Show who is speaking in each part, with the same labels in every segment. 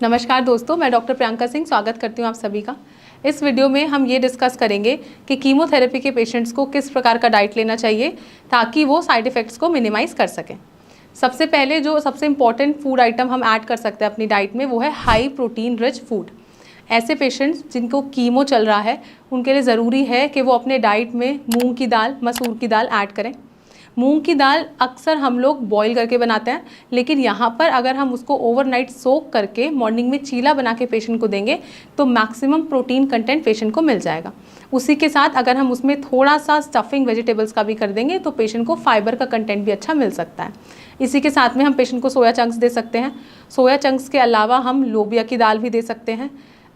Speaker 1: नमस्कार दोस्तों, मैं डॉक्टर प्रियंका सिंह स्वागत करती हूँ आप सभी का। इस वीडियो में हम ये डिस्कस करेंगे कि कीमोथेरेपी के पेशेंट्स को किस प्रकार का डाइट लेना चाहिए ताकि वो साइड इफ़ेक्ट्स को मिनिमाइज़ कर सकें। सबसे पहले जो सबसे इम्पॉर्टेंट फूड आइटम हम ऐड कर सकते हैं अपनी डाइट में वो है हाई प्रोटीन रिच फूड। ऐसे पेशेंट्स जिनको कीमो चल रहा है उनके लिए ज़रूरी है कि वो अपने डाइट में मूँग की दाल, मसूर की दाल ऐड करें। मूंग की दाल अक्सर हम लोग बॉईल करके बनाते हैं, लेकिन यहाँ पर अगर हम उसको ओवरनाइट सोक करके मॉर्निंग में चीला बना के पेशेंट को देंगे तो मैक्सिमम प्रोटीन कंटेंट पेशेंट को मिल जाएगा। उसी के साथ अगर हम उसमें थोड़ा सा स्टफिंग वेजिटेबल्स का भी कर देंगे तो पेशेंट को फाइबर का कंटेंट भी अच्छा मिल सकता है। इसी के साथ में हम पेशेंट को सोया चंक्स दे सकते हैं। सोया चंक्स के अलावा हम लोबिया की दाल भी दे सकते हैं।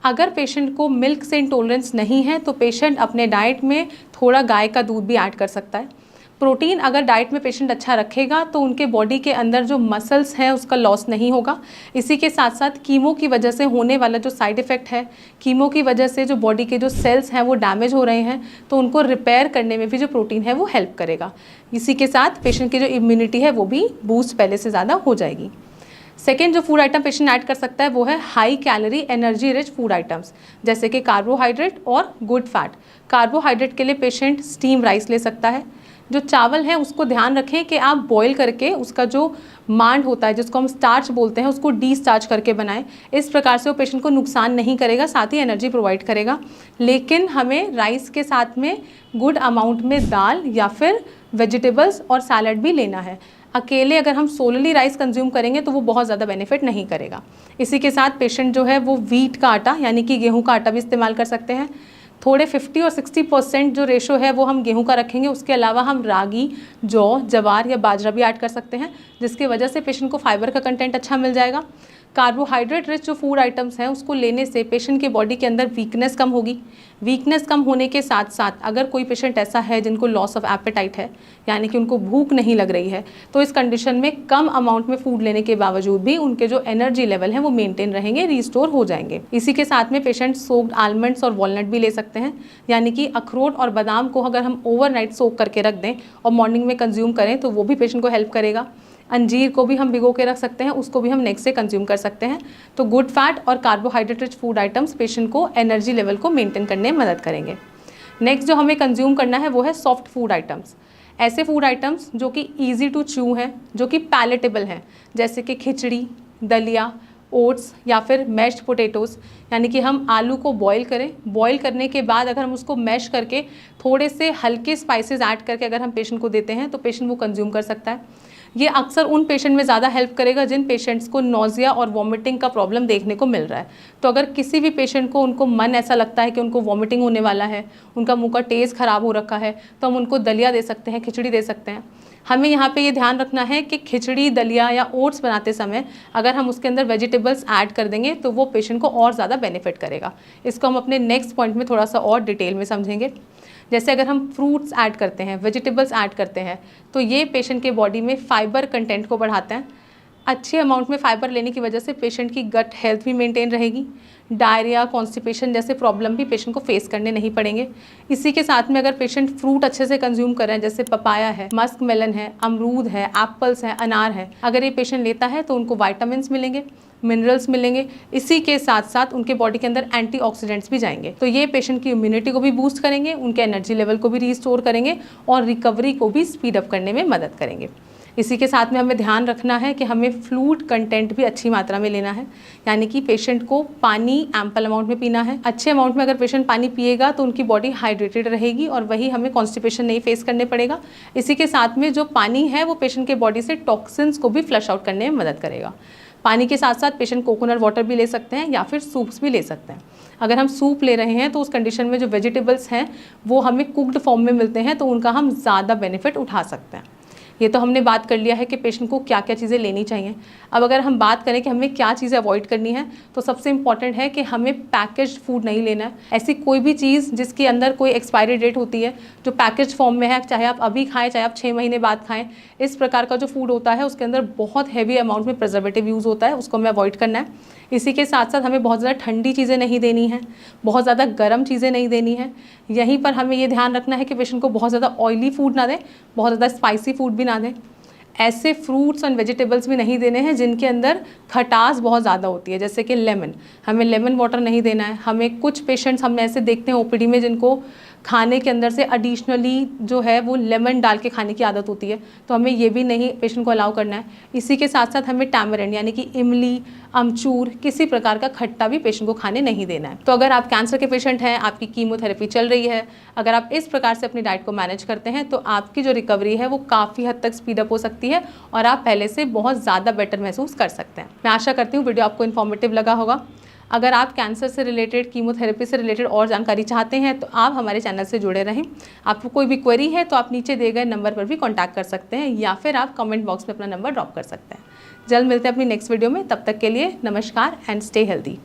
Speaker 1: अगर पेशेंट को मिल्क से इंटॉलरेंस नहीं है तो पेशेंट अपने डाइट में थोड़ा गाय का दूध भी ऐड कर सकता है। प्रोटीन अगर डाइट में पेशेंट अच्छा रखेगा तो उनके बॉडी के अंदर जो मसल्स हैं उसका लॉस नहीं होगा। इसी के साथ साथ कीमो की वजह से होने वाला जो साइड इफ़ेक्ट है, कीमो की वजह से जो बॉडी के जो सेल्स हैं वो डैमेज हो रहे हैं, तो उनको रिपेयर करने में भी जो प्रोटीन है वो हेल्प करेगा। इसी के साथ पेशेंट की जो इम्यूनिटी है वो भी बूस्ट पहले से ज़्यादा हो जाएगी। सेकेंड जो फूड आइटम पेशेंट ऐड कर सकता है वो है high calorie energy rich food items, जैसे कि कार्बोहाइड्रेट और गुड फैट। कार्बोहाइड्रेट के लिए पेशेंट स्टीम राइस ले सकता है। जो चावल है उसको ध्यान रखें कि आप बॉईल करके उसका जो मांड होता है जिसको हम स्टार्च बोलते हैं उसको डी स्टार्च करके बनाएं। इस प्रकार से वो पेशेंट को नुकसान नहीं करेगा, साथ ही एनर्जी प्रोवाइड करेगा। लेकिन हमें राइस के साथ में गुड अमाउंट में दाल या फिर वेजिटेबल्स और सैलड भी लेना है। अकेले अगर हम सोलली राइस कंज्यूम करेंगे तो वो बहुत ज़्यादा बेनिफिट नहीं करेगा। इसी के साथ पेशेंट जो है वो वीट का आटा यानी कि गेहूँ का आटा भी इस्तेमाल कर सकते हैं। थोड़े 50 और 60% जो रेशो है वो हम गेहूं का रखेंगे। उसके अलावा हम रागी, जौ, जवार या बाजरा भी ऐड कर सकते हैं, जिसकी वजह से पेशेंट को फाइबर का कंटेंट अच्छा मिल जाएगा। कार्बोहाइड्रेट रिच जो फूड आइटम्स हैं उसको लेने से पेशेंट के बॉडी के अंदर वीकनेस कम होगी। वीकनेस कम होने के साथ साथ अगर कोई पेशेंट ऐसा है जिनको लॉस ऑफ एपेटाइट है यानी कि उनको भूख नहीं लग रही है, तो इस कंडीशन में कम अमाउंट में फूड लेने के बावजूद भी उनके जो एनर्जी लेवल हैं वो मेंटेन रहेंगे, रिस्टोर हो जाएंगे। इसी के साथ में पेशेंट सोक्ड आलमंड्स और वॉलनट भी ले सकते हैं, यानी कि अखरोट और बादाम को अगर हम ओवरनाइट सोक करके रख दें और मॉर्निंग में कंज्यूम करें तो वो भी पेशेंट को हेल्प करेगा। अंजीर को भी हम भिगो के रख सकते हैं, उसको भी हम नेक्स्ट डे कंज्यूम कर सकते हैं। तो गुड फैट और carbohydrate rich food items patient को एनर्जी लेवल को मेंटेन करने में मदद करेंगे। नेक्स्ट जो हमें कंज्यूम करना है वो है सॉफ्ट फूड आइटम्स। ऐसे फूड आइटम्स जो कि ईजी टू च्यू हैं, जो कि पैलेटेबल हैं, जैसे कि खिचड़ी, दलिया, ओट्स या फिर मैश्ड पोटैटोज़, यानी कि हम आलू को बॉईल करें। बॉईल करने के बाद अगर हम उसको मैश करके थोड़े से हल्के स्पाइसेस ऐड करके अगर हम पेशेंट को देते हैं तो पेशेंट वो कंज्यूम कर सकता है। ये अक्सर उन पेशेंट में ज़्यादा हेल्प करेगा जिन पेशेंट्स को नोज़िया और वॉमिटिंग का प्रॉब्लम देखने को मिल रहा है। तो अगर किसी भी पेशेंट को उनको मन ऐसा लगता है कि उनको वॉमिटिंग होने वाला है, उनका मुंह का टेस्ट ख़राब हो रखा है, तो हम उनको दलिया दे सकते हैं, खिचड़ी दे सकते हैं। हमें यहाँ पे ये ध्यान रखना है कि खिचड़ी, दलिया या ओट्स बनाते समय अगर हम उसके अंदर वेजिटेबल्स ऐड कर देंगे तो वो पेशेंट को और ज़्यादा बेनिफिट करेगा। इसको हम अपने नेक्स्ट पॉइंट में थोड़ा सा और डिटेल में समझेंगे। जैसे अगर हम फ्रूट्स ऐड करते हैं, वेजिटेबल्स ऐड करते हैं, तो ये पेशेंट के बॉडी में फाइबर कंटेंट को बढ़ाते हैं। अच्छे अमाउंट में फाइबर लेने की वजह से पेशेंट की गट हेल्थ भी मेंटेन रहेगी। डायरिया, कॉन्स्टिपेशन जैसे प्रॉब्लम भी पेशेंट को फेस करने नहीं पड़ेंगे। इसी के साथ में अगर पेशेंट फ्रूट अच्छे से कंज्यूम कर रहे हैं, जैसे पपाया है, मस्क मेलन है, अमरूद है, एप्पल्स है, अनार है, अगर ये पेशेंट लेता है तो उनको वाइटामिन्स मिलेंगे, मिनरल्स मिलेंगे। इसी के साथ साथ उनके बॉडी के अंदर एंटीऑक्सीडेंट्स भी जाएंगे, तो ये पेशेंट की इम्यूनिटी को भी बूस्ट करेंगे, उनके एनर्जी लेवल को भी रिस्टोर करेंगे और रिकवरी को भी स्पीड अप करने में मदद करेंगे। इसी के साथ में हमें ध्यान रखना है कि हमें फ्लूइड कंटेंट भी अच्छी मात्रा में लेना है, यानी कि पेशेंट को पानी एम्पल अमाउंट में पीना है। अच्छे अमाउंट में अगर पेशेंट पानी पिएगा तो उनकी बॉडी हाइड्रेटेड रहेगी और वही हमें कॉन्स्टिपेशन नहीं फेस करने पड़ेगा। इसी के साथ में जो पानी है वो पेशेंट के बॉडी से टॉक्सिन्स को भी फ्लश आउट करने में मदद करेगा। पानी के साथ साथ पेशेंट कोकोनट वाटर भी ले सकते हैं या फिर सूप्स भी ले सकते हैं। अगर हम सूप ले रहे हैं तो उस कंडीशन में जो वेजिटेबल्स हैं वो हमें कुक्ड फॉर्म में मिलते हैं, तो उनका हम ज़्यादा बेनिफिट उठा सकते हैं। ये तो हमने बात कर लिया है कि पेशेंट को क्या क्या चीज़ें लेनी चाहिए। अब अगर हम बात करें कि हमें क्या चीज़ें अवॉइड करनी है, तो सबसे इंपॉर्टेंट है कि हमें पैकेज्ड फूड नहीं लेना है। ऐसी कोई भी चीज़ जिसके अंदर कोई एक्सपायरी डेट होती है, जो पैकेज फॉर्म में है, चाहे आप अभी खाएं चाहे आप 6 महीने बाद खाएं, इस प्रकार का जो फूड होता है उसके अंदर बहुत हैवी अमाउंट में प्रिजर्वेटिव यूज़ होता है, उसको हमें अवॉइड करना है। इसी के साथ साथ हमें बहुत ज़्यादा ठंडी चीज़ें नहीं देनी है, बहुत ज़्यादा गर्म चीज़ें नहीं देनी है। यहीं पर हमें ये ध्यान रखना है कि पेशेंट को बहुत ज़्यादा ऑयली फूड ना दें, बहुत ज़्यादा स्पाइसी फूड भी ना दें। ऐसे फ्रूट्स एंड वेजिटेबल्स भी नहीं देने हैं जिनके अंदर खटास बहुत ज़्यादा होती है, जैसे कि लेमन, हमें लेमन वाटर नहीं देना है। हमें कुछ पेशेंट्स हम ऐसे देखते हैं ओपीडी में जिनको खाने के अंदर से एडिशनली जो है वो लेमन डाल के खाने की आदत होती है, तो हमें ये भी नहीं पेशेंट को अलाउ करना है। इसी के साथ साथ हमें टैमरिंड यानी कि इमली, अमचूर, किसी प्रकार का खट्टा भी पेशेंट को खाने नहीं देना है। तो अगर आप कैंसर के पेशेंट हैं, आपकी कीमोथेरेपी चल रही है, अगर आप इस प्रकार से अपनी डाइट को मैनेज करते हैं तो आपकी जो रिकवरी है वो काफ़ी हद तक स्पीड अप हो सकती है और आप पहले से बहुत ज़्यादा बेटर महसूस कर सकते हैं। मैं आशा करती हूँ वीडियो आपको इन्फॉर्मेटिव लगा होगा। अगर आप कैंसर से रिलेटेड, कीमोथेरेपी से रिलेटेड और जानकारी चाहते हैं तो आप हमारे चैनल से जुड़े रहें। आपको कोई भी क्वेरी है तो आप नीचे दिए गए नंबर पर भी कॉन्टैक्ट कर सकते हैं या फिर आप कमेंट बॉक्स में अपना नंबर ड्रॉप कर सकते हैं। जल्द मिलते हैं अपनी नेक्स्ट वीडियो में, तब तक के लिए नमस्कार एंड स्टे हेल्दी।